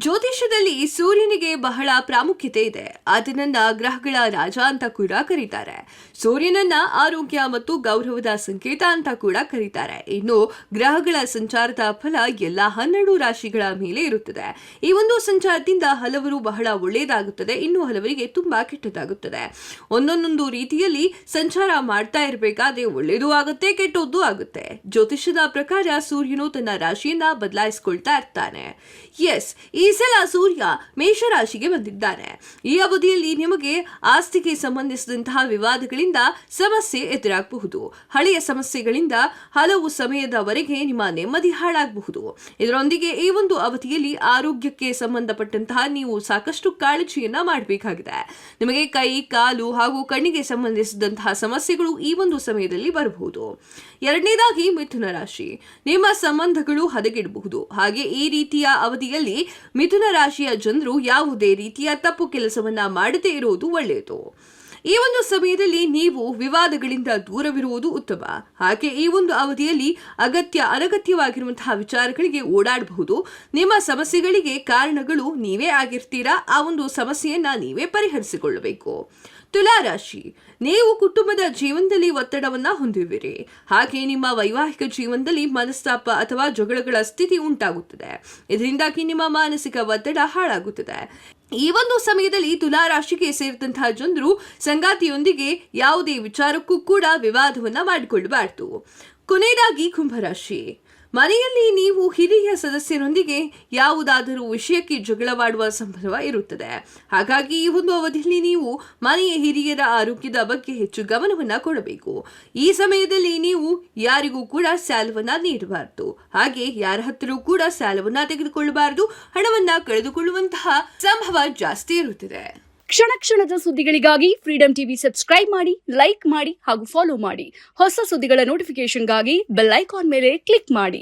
ಜ್ಯೋತಿಷ್ಯದಲ್ಲಿ ಸೂರ್ಯನಿಗೆ ಬಹಳ ಪ್ರಾಮುಖ್ಯತೆ ಇದೆ. ಆತನನ್ನ ಗ್ರಹಗಳ ರಾಜ ಅಂತ ಕೂಡ ಕರೀತಾರೆ. ಸೂರ್ಯನನ್ನ ಆರೋಗ್ಯ ಮತ್ತು ಗೌರವದ ಸಂಕೇತ ಅಂತ ಕೂಡ ಕರೀತಾರೆ. ಇನ್ನು ಗ್ರಹಗಳ ಸಂಚಾರದ ಫಲ ಎಲ್ಲ 12 ರಾಶಿಗಳ ಮೇಲೆ ಇರುತ್ತದೆ. ಈ ಒಂದು ಸಂಚಾರದಿಂದ ಹಲವರು ಬಹಳ ಒಳ್ಳೆಯದಾಗುತ್ತದೆ, ಇನ್ನು ಹಲವರಿಗೆ ತುಂಬಾ ಕೆಟ್ಟದಾಗುತ್ತದೆ. ಒಂದೊಂದೊಂದು ರೀತಿಯಲ್ಲಿ ಸಂಚಾರ ಮಾಡ್ತಾ ಇರಬೇಕಾದ್ರೆ ಒಳ್ಳೆಯದು ಆಗುತ್ತೆ, ಕೆಟ್ಟದ್ದು ಆಗುತ್ತೆ. ಜ್ಯೋತಿಷ್ಯದ ಪ್ರಕಾರ ಸೂರ್ಯನು ತನ್ನ ರಾಶಿಯನ್ನ ಬದಲಾಯಿಸಿಕೊಳ್ತಾ ಇರ್ತಾನೆ. ಎಸ್, ಈ ಸಲ ಸೂರ್ಯ ಮೇಷರಾಶಿಗೆ ಬಂದಿದ್ದಾನೆ. ಈ ಅವಧಿಯಲ್ಲಿ ನಿಮಗೆ ಆಸ್ತಿಗೆ ಸಂಬಂಧಿಸಿದಂತಹ ವಿವಾದಗಳಿಂದ ಸಮಸ್ಯೆ ಎದುರಾಗಬಹುದು. ಹಳೆಯ ಸಮಸ್ಯೆಗಳಿಂದ ಹಲವು ಸಮಯದವರೆಗೆ ನಿಮ್ಮ ನೆಮ್ಮದಿ ಹಾಳಾಗಬಹುದು. ಇದರೊಂದಿಗೆ ಈ ಒಂದು ಅವಧಿಯಲ್ಲಿ ಆರೋಗ್ಯಕ್ಕೆ ಸಂಬಂಧಪಟ್ಟಂತಹ ನೀವು ಸಾಕಷ್ಟು ಕಾಳಜಿಯನ್ನ ಮಾಡಬೇಕಾಗಿದೆ. ನಿಮಗೆ ಕೈ, ಕಾಲು ಹಾಗೂ ಕಣ್ಣಿಗೆ ಸಂಬಂಧಿಸಿದಂತಹ ಸಮಸ್ಯೆಗಳು ಈ ಒಂದು ಸಮಯದಲ್ಲಿ ಬರಬಹುದು. ಎರಡನೇದಾಗಿ ಮಿಥುನ ರಾಶಿ, ನಿಮ್ಮ ಸಂಬಂಧಗಳು ಹದಗೆಡಬಹುದು. ಹಾಗೆ ಈ ರೀತಿಯ ಅವಧಿಯಲ್ಲಿ ಮಿಥುನ ರಾಶಿಯ ಜನರು ಯಾವುದೇ ರೀತಿಯ ತಪ್ಪು ಕೆಲಸವನ್ನ ಮಾಡದೇ ಇರುವುದು ಒಳ್ಳೆಯದು. ಈ ಒಂದು ಸಮಯದಲ್ಲಿ ನೀವು ವಿವಾದಗಳಿಂದ ದೂರವಿರುವುದು ಉತ್ತಮ. ಹಾಗೆ ಈ ಒಂದು ಅವಧಿಯಲ್ಲಿ ಅನಗತ್ಯವಾಗಿರುವಂತಹ ವಿಚಾರಗಳಿಗೆ ಓಡಾಡಬಹುದು. ನಿಮ್ಮ ಸಮಸ್ಯೆಗಳಿಗೆ ಕಾರಣಗಳು ನೀವೇ ಆಗಿರ್ತೀರಾ. ಆ ಒಂದು ಸಮಸ್ಯೆಯನ್ನ ನೀವೇ ಪರಿಹರಿಸಿಕೊಳ್ಳಬೇಕು. ತುಲಾ ರಾಶಿ, ನೀವು ಕುಟುಂಬದ ಜೀವನದಲ್ಲಿ ಒತ್ತಡವನ್ನ ಹೊಂದಿರುವಿರಿ. ಹಾಗೆ ನಿಮ್ಮ ವೈವಾಹಿಕ ಜೀವನದಲ್ಲಿ ಮನಸ್ತಾಪ ಅಥವಾ ಜಗಳಗಳ ಸ್ಥಿತಿ ಉಂಟಾಗುತ್ತದೆ. ಇದರಿಂದಾಗಿ ನಿಮ್ಮ ಮಾನಸಿಕ ಒತ್ತಡ ಹಾಳಾಗುತ್ತದೆ. ಈ ಒಂದು ಸಮಯದಲ್ಲಿ ತುಲಾ ರಾಶಿಗೆ ಸೇರಿದಂತಹ ಜನರು ಸಂಗಾತಿಯೊಂದಿಗೆ ಯಾವುದೇ ವಿಚಾರಕ್ಕೂ ಕೂಡ ವಿವಾದವನ್ನ ಮಾಡಿಕೊಳ್ಳಬಾರದು. ಕೊನೆಯದಾಗಿ ಕುಂಭರಾಶಿ, ಮನೆಯಲ್ಲಿ ನೀವು ಹಿರಿಯ ಸದಸ್ಯರೊಂದಿಗೆ ಯಾವುದಾದರೂ ವಿಷಯಕ್ಕೆ ಜಗಳವಾಡುವ ಸಂಭವ ಇರುತ್ತದೆ. ಹಾಗಾಗಿ ಈ ಒಂದು ಅವಧಿಯಲ್ಲಿ ನೀವು ಮನೆಯ ಹಿರಿಯರ ಆರೋಗ್ಯದ ಬಗ್ಗೆ ಹೆಚ್ಚು ಗಮನವನ್ನ ಕೊಡಬೇಕು. ಈ ಸಮಯದಲ್ಲಿ ನೀವು ಯಾರಿಗೂ ಕೂಡ ಸಾಲವನ್ನ ನೀಡಬಾರದು. ಹಾಗೆ ಯಾರ ಹತ್ತಿರ ಕೂಡ ಸಾಲವನ್ನ ತೆಗೆದುಕೊಳ್ಳಬಾರದು. ಹಣವನ್ನ ಕಳೆದುಕೊಳ್ಳುವಂತಹ ಸಂಭವ ಜಾಸ್ತಿ ಇರುತ್ತದೆ. ಕ್ಷಣ ಕ್ಷಣದ ಸುದ್ದಿಗಳಿಗಾಗಿ ಫ್ರೀಡಂ ಟಿವಿ ಸಬ್ಸ್ಕ್ರೈಬ್ ಮಾಡಿ, ಲೈಕ್ ಮಾಡಿ ಹಾಗೂ ಫಾಲೋ ಮಾಡಿ. ಹೊಸ ಸುದ್ದಿಗಳ ನೋಟಿಫಿಕೇಶನ್ಗಾಗಿ ಬೆಲ್ ಐಕಾನ್ ಮೇಲೆ ಕ್ಲಿಕ್ ಮಾಡಿ.